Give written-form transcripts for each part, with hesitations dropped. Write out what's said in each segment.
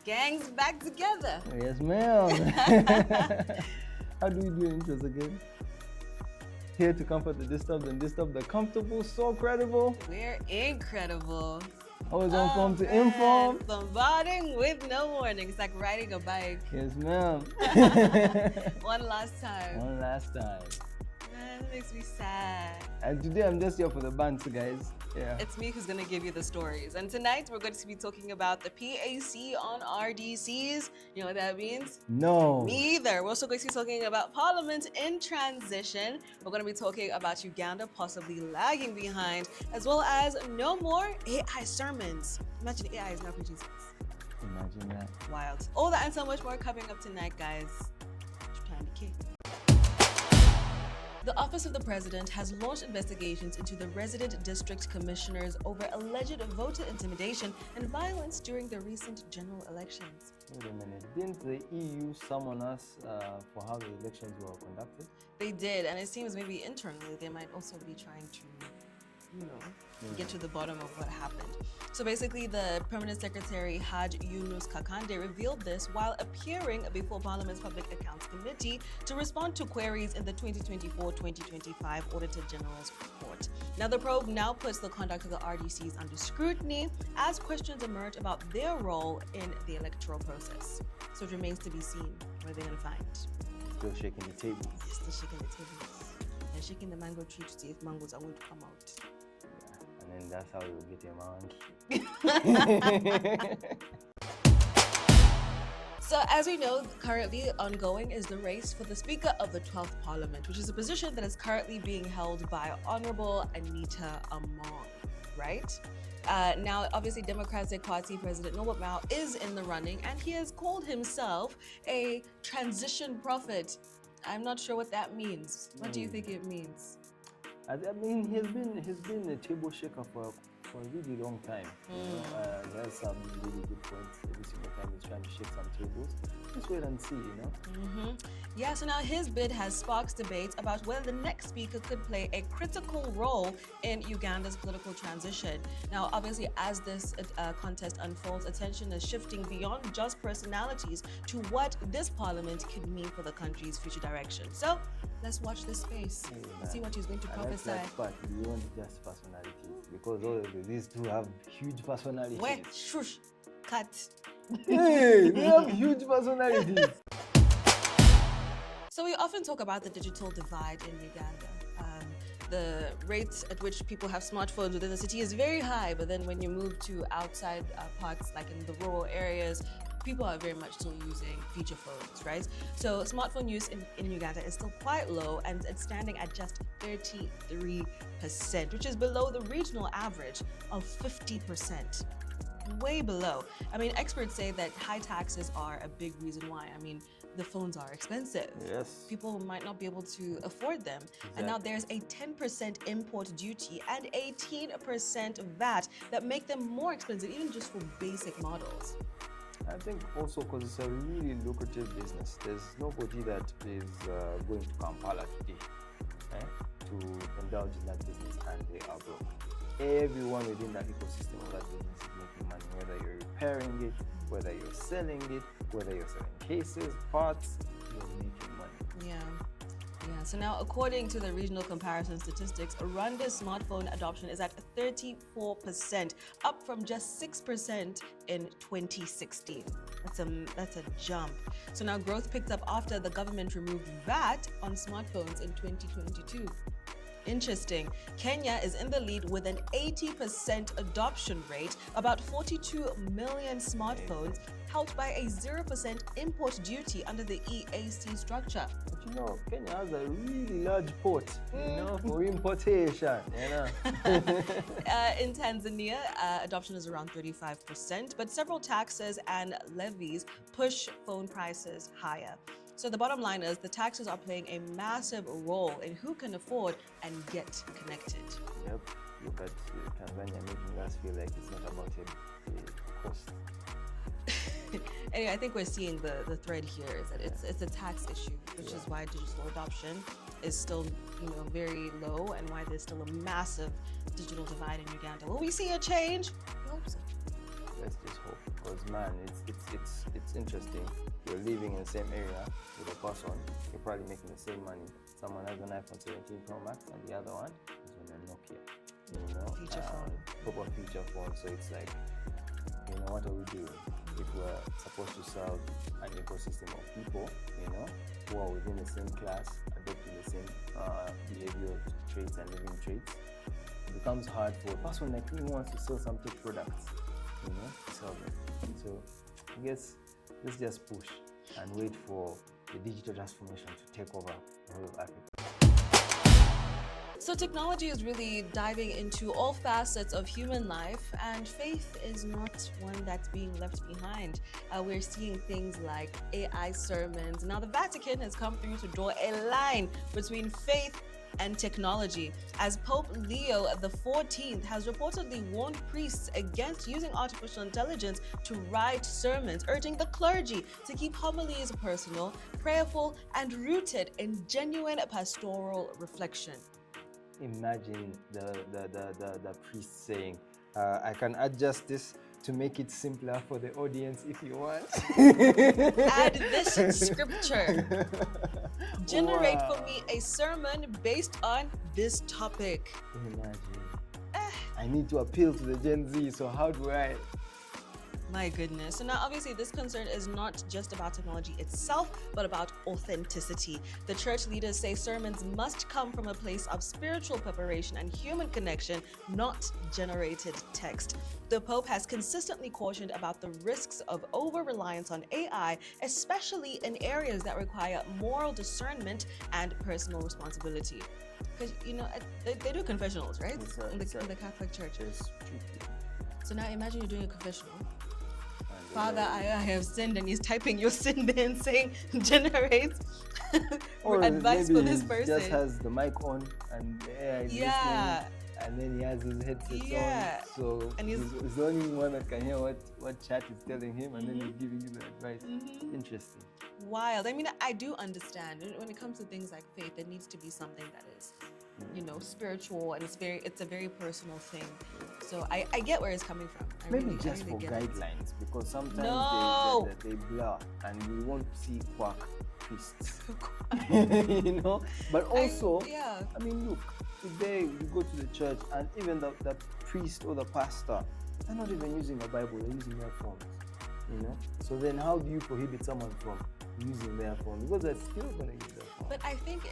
Gang's back together. Yes, ma'am. How do we do intros again? Here to comfort the disturbed and disturb the comfortable, so credible. We're incredible. Always on form to inform. Bombarding with no warning. It's like riding a bike. Yes, ma'am. One last time. One last time. Man, that makes me sad. And today I'm just here for the bands, guys. Yeah. It's me who's going to give you the stories. And tonight we're going to be talking about the PAC on RDCs. You know what that means? No. Me either. We're also going to be talking about Parliament in transition. We're going to be talking about Uganda possibly lagging behind, as well as no more AI sermons. Imagine AI is now preaching sermons. Imagine that. Wild. All that and so much more coming up tonight, guys. Plan to kick. The Office of the President has launched investigations into the resident district commissioners over alleged voter intimidation and violence during the recent general elections. Wait a minute. Didn't the EU summon us for how the elections were conducted? They did, and it seems maybe internally they might also be trying to, get to the bottom of what happened. So basically, the Permanent Secretary Hajji Yunus Kakande revealed this while appearing before Parliament's Public Accounts Committee to respond to queries in the 2024-2025 Auditor General's report. Now, the probe now puts the conduct of the RDCs under scrutiny as questions emerge about their role in the electoral process. So it remains to be seen where they're going to find. Still shaking the tables. Still shaking the tables. And shaking the mango tree to see if mangoes are going to come out. And then that's how you get your monkey. So as we know, currently ongoing is the race for the Speaker of the 12th Parliament, which is a position that is currently being held by Honorable Anita Among, right? Now, obviously, Democratic Party President Norbert Mao is in the running, and he has called himself a transition prophet. I'm not sure what that means. What do you think it means? I mean, he's been a table shaker for a really long time. He has some really good points every single time he's trying to shake some tables. Just wait and see, Yeah, so now his bid has sparked debates about whether the next speaker could play a critical role in Uganda's political transition. Now, obviously, as this contest unfolds, attention is shifting beyond just personalities to what this parliament could mean for the country's future direction. So, let's watch this space, see what he's going to prophesy. But beyond just personalities, because all of these two have huge personalities. Wait, shush, cut. Hey, they have huge personalities. So we often talk about the digital divide in Uganda. The rate at which people have smartphones within the city is very high, but then when you move to outside parts, like in the rural areas, people are very much still using feature phones, right? So smartphone use in Uganda is still quite low, and it's standing at just 33%, which is below the regional average of 50%. Way below. I mean, experts say that high taxes are a big reason why. I mean, the phones are expensive. Yes. People might not be able to afford them. Exactly. And now there's a 10% import duty and 18% VAT that make them more expensive, even just for basic models. I think also because it's a really lucrative business. There's nobody that is going to Kampala today to indulge in that business and they are broke. Everyone within that ecosystem of that business is making money, whether you're repairing it, whether you're selling it, whether you're selling cases, parts, you're making money. Yeah. So now, according to the regional comparison statistics, Rwanda's smartphone adoption is at 34%, up from just 6% in 2016. That's a jump. So now growth picked up after the government removed VAT on smartphones in 2022. Interesting. Kenya is in the lead with an 80% adoption rate, about 42 million smartphones, helped by a 0% import duty under the EAC structure. But Kenya has a really large port, for importation, In Tanzania, adoption is around 35%, but several taxes and levies push phone prices higher. So the bottom line is the taxes are playing a massive role in who can afford and get connected. Yep. Look at Tanzania making us feel like it's not about a cost. Anyway, I think we're seeing the thread here is that it's a tax issue, which is why digital adoption is still very low and why there's still a massive digital divide in Uganda. Will we see a change? I hope so. Let's just hope, because man, it's interesting. You're living in the same area with a person. You're probably making the same money. Someone has an iPhone 17 Pro Max, and the other one is on a Nokia. You know, Feature phone. proper feature phone. So it's like, you know, what are we doing? If we're supposed to serve an ecosystem of people, you know, who are within the same class, adopting the same behavioral traits and living traits, it becomes hard for a person like me who wants to sell some tech products, you know, to sell them. So I guess let's just push and wait for the digital transformation to take over the whole of Africa. So technology is really diving into all facets of human life, and faith is not one that's being left behind. We're seeing things like AI sermons. Now the Vatican has come through to draw a line between faith and technology, as Pope Leo XIV has reportedly warned priests against using artificial intelligence to write sermons, urging the clergy to keep homilies personal, prayerful, and rooted in genuine pastoral reflection. Imagine the priest saying, I can adjust this to make it simpler for the audience if you want. Add this scripture. Generate Wow. for me a sermon based on this topic. Imagine. I need to appeal to the Gen Z, so how do I? My goodness. So now obviously this concern is not just about technology itself, but about authenticity. The church leaders say sermons must come from a place of spiritual preparation and human connection, not generated text. The Pope has consistently cautioned about the risks of over-reliance on AI, especially in areas that require moral discernment and personal responsibility. Because, you know, they do confessionals, right? In the Catholic Church. It's tricky. So now imagine you're doing a confessional. Father, I have sinned, and he's typing your sin there and saying, generate advice for this person. Just has the mic on and the AI is listening, and then he has his headset on. So and he's the only one that can hear what chat is telling him, and then he's giving you the advice. Interesting. Wild. I mean, I do understand when it comes to things like faith, there needs to be something that is, you know, spiritual, and it's a very personal thing. So I get where it's coming from. Maybe just for guidelines, because sometimes they blur and we won't see quack priests. You know? But also, I mean, look, today you go to the church and even the priest or the pastor, they're not even using a Bible, they're using their phones. You know? So then how do you prohibit someone from using their phone? Because they're still going to use their phone. But I think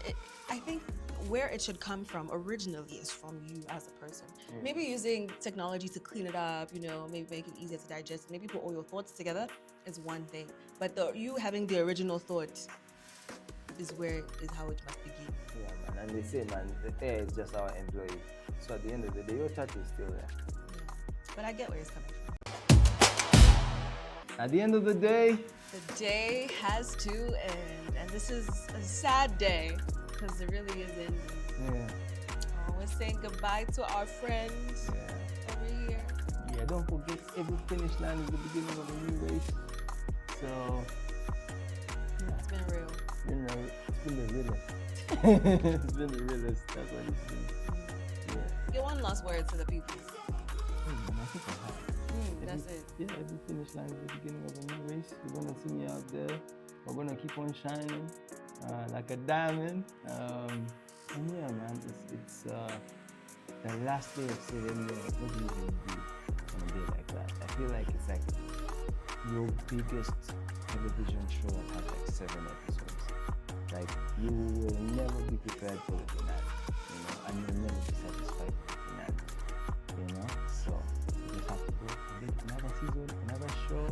where it should come from originally is from you as a person. Maybe using technology to clean it up, you know, maybe make it easier to digest, maybe put all your thoughts together is one thing. But you having the original thought is how it must begin. Yeah, man. And they say, man, the AI is just our employee. So at the end of the day, your touch is still there. Yeah. But I get where it's coming from. At the end of the day, the day has to end, and this is a sad day because it really is ending. Yeah. Oh, we're saying goodbye to our friend over here. Yeah, don't forget, every finish line is the beginning of a new race. So, yeah. It's been real. It's been the realest. It's been the realest. That's what it's been. Yeah. Get one last word to the people. I think I have. That's it. Yeah, every finish line is the beginning of a new race. You're gonna see me out there. We're gonna keep on shining like a diamond. And yeah, man, it's the last day of ceremony. What do you even do on a day like that? I feel like it's like your biggest television show that has like 7 episodes. Like you will never be prepared for the finale, you know, and you'll never be satisfied with the finale, you know. So you just have to go get another season, another show,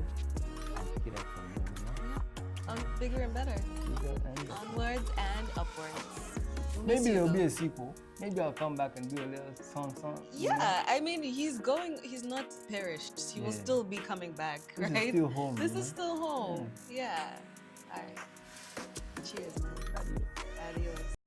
and pick it up from there, you know. Yeah. Bigger and better. Bigger and better. Onwards and upwards. Maybe there'll be a sequel. Maybe I'll come back and do a little song. Yeah, I mean, he's not perished. He will still be coming back, right? This is still home. This is still home. Yeah. All right. Cheers, man. Adios. Adios.